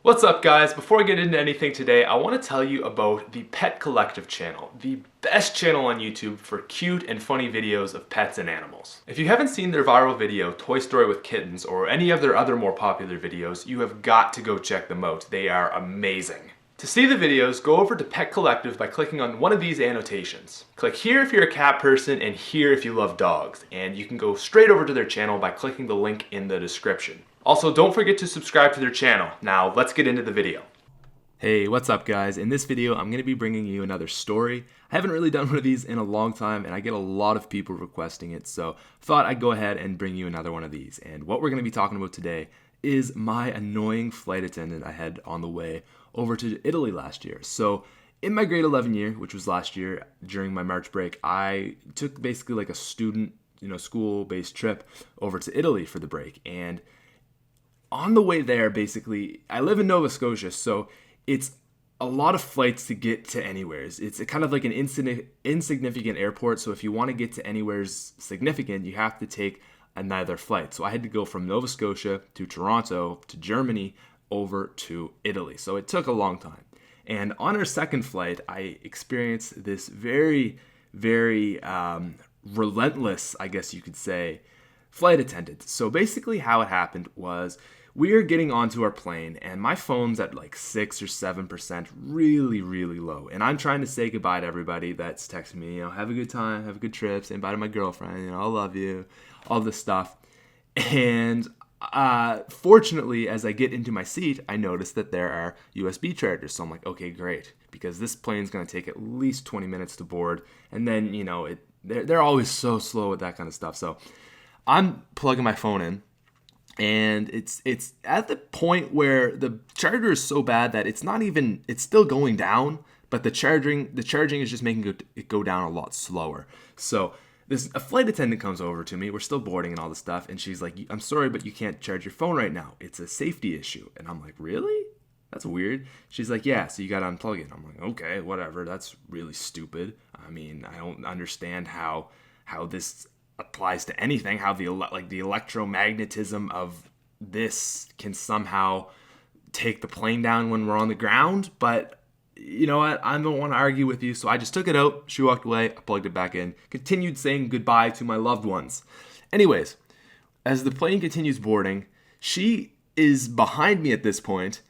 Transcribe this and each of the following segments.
What's up, guys? Before I get into anything today, I want to tell you about the Pet Collective channel, the best channel on YouTube for cute and funny videos of pets and animals. If you haven't seen their viral video, Toy Story with Kittens, or any of their other more popular videos, you have got to go check them out. They are amazing. To see the videos, go over to Pet Collective by clicking on one of these annotations. Click here if you're a cat person and here if you love dogs, and you can go straight over to their channel by clicking the link in the description. Also, don't forget to subscribe to their channel. Now, let's get into the video. Hey, what's up, guys? In this video, I'm going to be bringing you another story. I haven't really done one of these in a long time, and I get a lot of people requesting it, so thought I'd go ahead and bring you another one of these. And what we're going to be talking about today is my annoying flight attendant I had on the way over to Italy last year. So in my grade 11 year, which was last year, during my March break, I took basically like a student, school-based trip over to Italy for the break. And on the way there, basically, I live in Nova Scotia, so it's a lot of flights to get to anywhere. It's kind of like an insignificant airport, so if you want to get to anywhere significant, you have to take another flight. So I had to go from Nova Scotia to Toronto to Germany over to Italy. So it took a long time. And on our second flight, I experienced this very, very relentless, I guess you could say, flight attendant. So basically how it happened was we are getting onto our plane and my phone's at like 6 or 7%, really, really low. And I'm trying to say goodbye to everybody that's texting me, have a good time, have a good trip, say bye to my girlfriend, I love you, all this stuff. And fortunately, as I get into my seat, I notice that there are USB chargers. So I'm like, okay, great, because this plane's going to take at least 20 minutes to board. And then, they're always so slow with that kind of stuff. So I'm plugging my phone in, and it's at the point where the charger is so bad that it's still going down, but the charging is just making it go down a lot slower. So a flight attendant comes over to me, we're still boarding and all this stuff, and she's like, I'm sorry, but you can't charge your phone right now. It's a safety issue. And I'm like, really? That's weird. She's like, yeah, so you got to unplug it. I'm like, okay, whatever. That's really stupid. I mean, I don't understand how this applies to anything, how the electromagnetism of this can somehow take the plane down when we're on the ground. But you know what? I don't want to argue with you. So I just took it out. She walked away. I plugged it back in. Continued saying goodbye to my loved ones. Anyways, as the plane continues boarding, she is behind me at this point,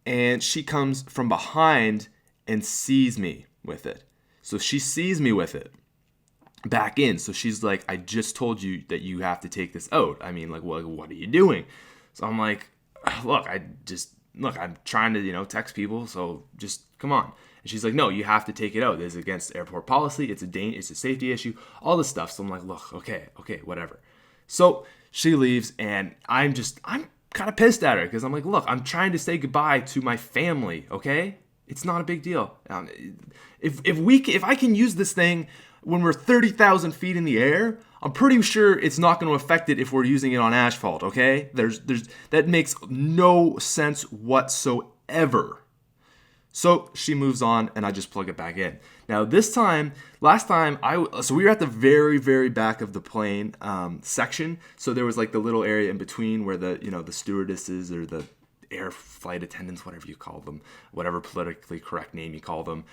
and she comes from behind and sees me with it. So she sees me with it back in. So she's like, I just told you that you have to take this out. I mean, like, what are you doing? So I'm like, look, I'm trying to, text people. So just come on. And she's like, no, you have to take it out. This is against airport policy. It's a safety issue, all this stuff. So I'm like, look, okay, whatever. So she leaves, and I'm kind of pissed at her because I'm like, look, I'm trying to say goodbye to my family. Okay. It's not a big deal. If I can use this thing when we're 30,000 feet in the air, I'm pretty sure it's not going to affect it if we're using it on asphalt, okay? That makes no sense whatsoever. So she moves on, and I just plug it back in. Now last time, so we were at the very, very back of the plane section. So there was like the little area in between where the stewardesses or the air flight attendants, whatever you call them, whatever politically correct name you call them,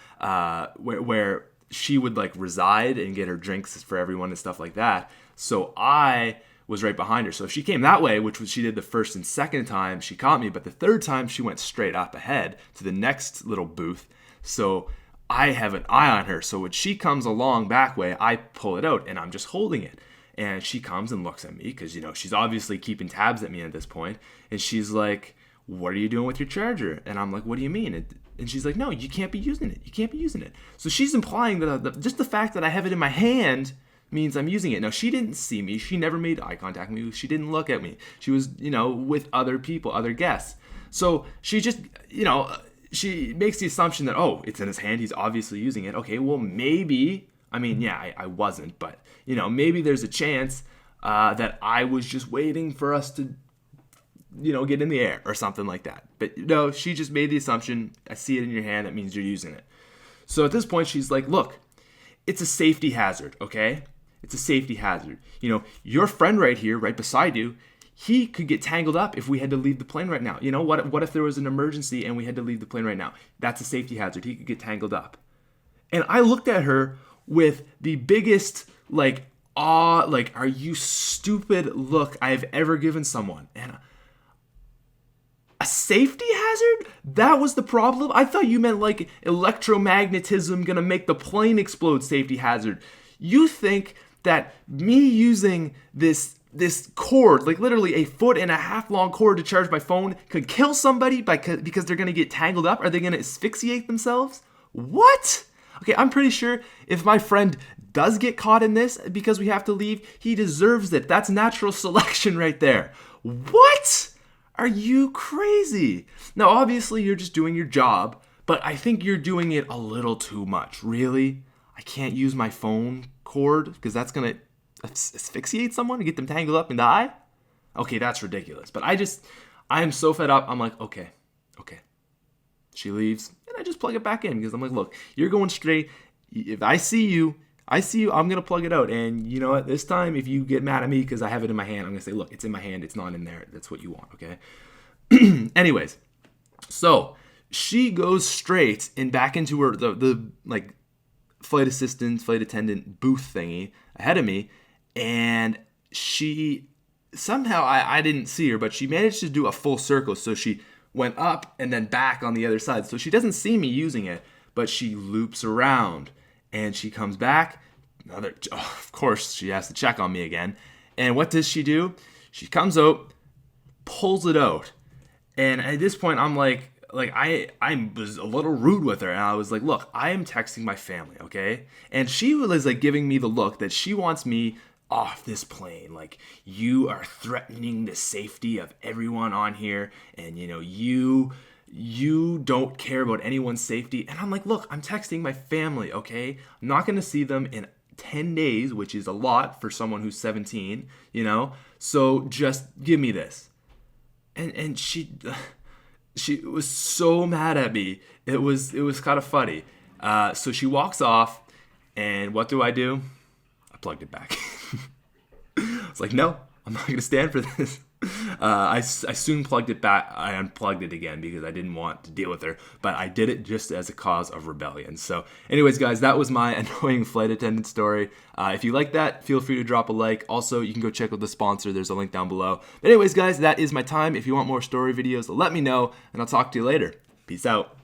where she would like reside and get her drinks for everyone and stuff like that. So I was right behind her. So if she came that way, she did the first and second time, she caught me. But the third time, she went straight up ahead to the next little booth. So I have an eye on her. So when she comes along back way, I pull it out and I'm just holding it. And she comes and looks at me because, she's obviously keeping tabs at me at this point. And she's like, what are you doing with your charger? And I'm like, what do you mean? And she's like, no, you can't be using it. You can't be using it. So she's implying that just the fact that I have it in my hand means I'm using it. Now, she didn't see me. She never made eye contact with me. She didn't look at me. She was, with other people, other guests. So she just, she makes the assumption that, oh, it's in his hand. He's obviously using it. Okay, well, maybe, I wasn't. But, maybe there's a chance that I was just waiting for us to get in the air or something like that. But no, she just made the assumption, I see it in your hand, that means you're using it. So at this point, she's like, look, it's a safety hazard, okay? It's a safety hazard. Your friend right here, right beside you, he could get tangled up if we had to leave the plane right now. You know, what if there was an emergency and we had to leave the plane right now? That's a safety hazard. He could get tangled up. And I looked at her with the biggest, like, awe, like, are you stupid look I've ever given someone. And a safety hazard? That was the problem? I thought you meant like electromagnetism gonna make the plane explode safety hazard. You think that me using this cord, like literally a 1.5 foot long cord to charge my phone, could kill somebody because they're gonna get tangled up? Are they gonna asphyxiate themselves? What? Okay, I'm pretty sure if my friend does get caught in this because we have to leave, he deserves it. That's natural selection right there. What? Are you crazy? Now, obviously, you're just doing your job, but I think you're doing it a little too much. Really? I can't use my phone cord because that's going to asphyxiate someone and get them tangled up and die? Okay, that's ridiculous. But I am so fed up. I'm like, okay. She leaves, and I just plug it back in because I'm like, look, you're going straight. If I see you, I'm going to plug it out. And you know what? This time, if you get mad at me because I have it in my hand, I'm going to say, look, it's in my hand. It's not in there. That's what you want, okay? Anyways, so she goes straight and back into her, the like, flight attendant booth thingy ahead of me. And she, somehow, I didn't see her, but she managed to do a full circle. So she went up and then back on the other side. So she doesn't see me using it, but she loops around and she comes back. Of course, she has to check on me again. And what does she do? She comes out, pulls it out. And at this point, I'm like I was a little rude with her. And I was like, look, I am texting my family, okay? And she was like giving me the look that she wants me off this plane. Like, you are threatening the safety of everyone on here. And, you know, you don't care about anyone's safety. And I'm like, look, I'm texting my family, okay? I'm not going to see them in 10 days, which is a lot for someone who's 17, you know? So just give me this. And she was so mad at me. It was kind of funny. So she walks off, and what do? I plugged it back. I was like, no, I'm not going to stand for this. I soon plugged it back. I unplugged it again because I didn't want to deal with her, but I did it just as a cause of rebellion. So anyways, guys, that was my annoying flight attendant story. If you like that, feel free to drop a like. Also, you can go check out the sponsor. There's a link down below. But anyways, guys, that is my time. If you want more story videos, let me know, and I'll talk to you later. Peace out.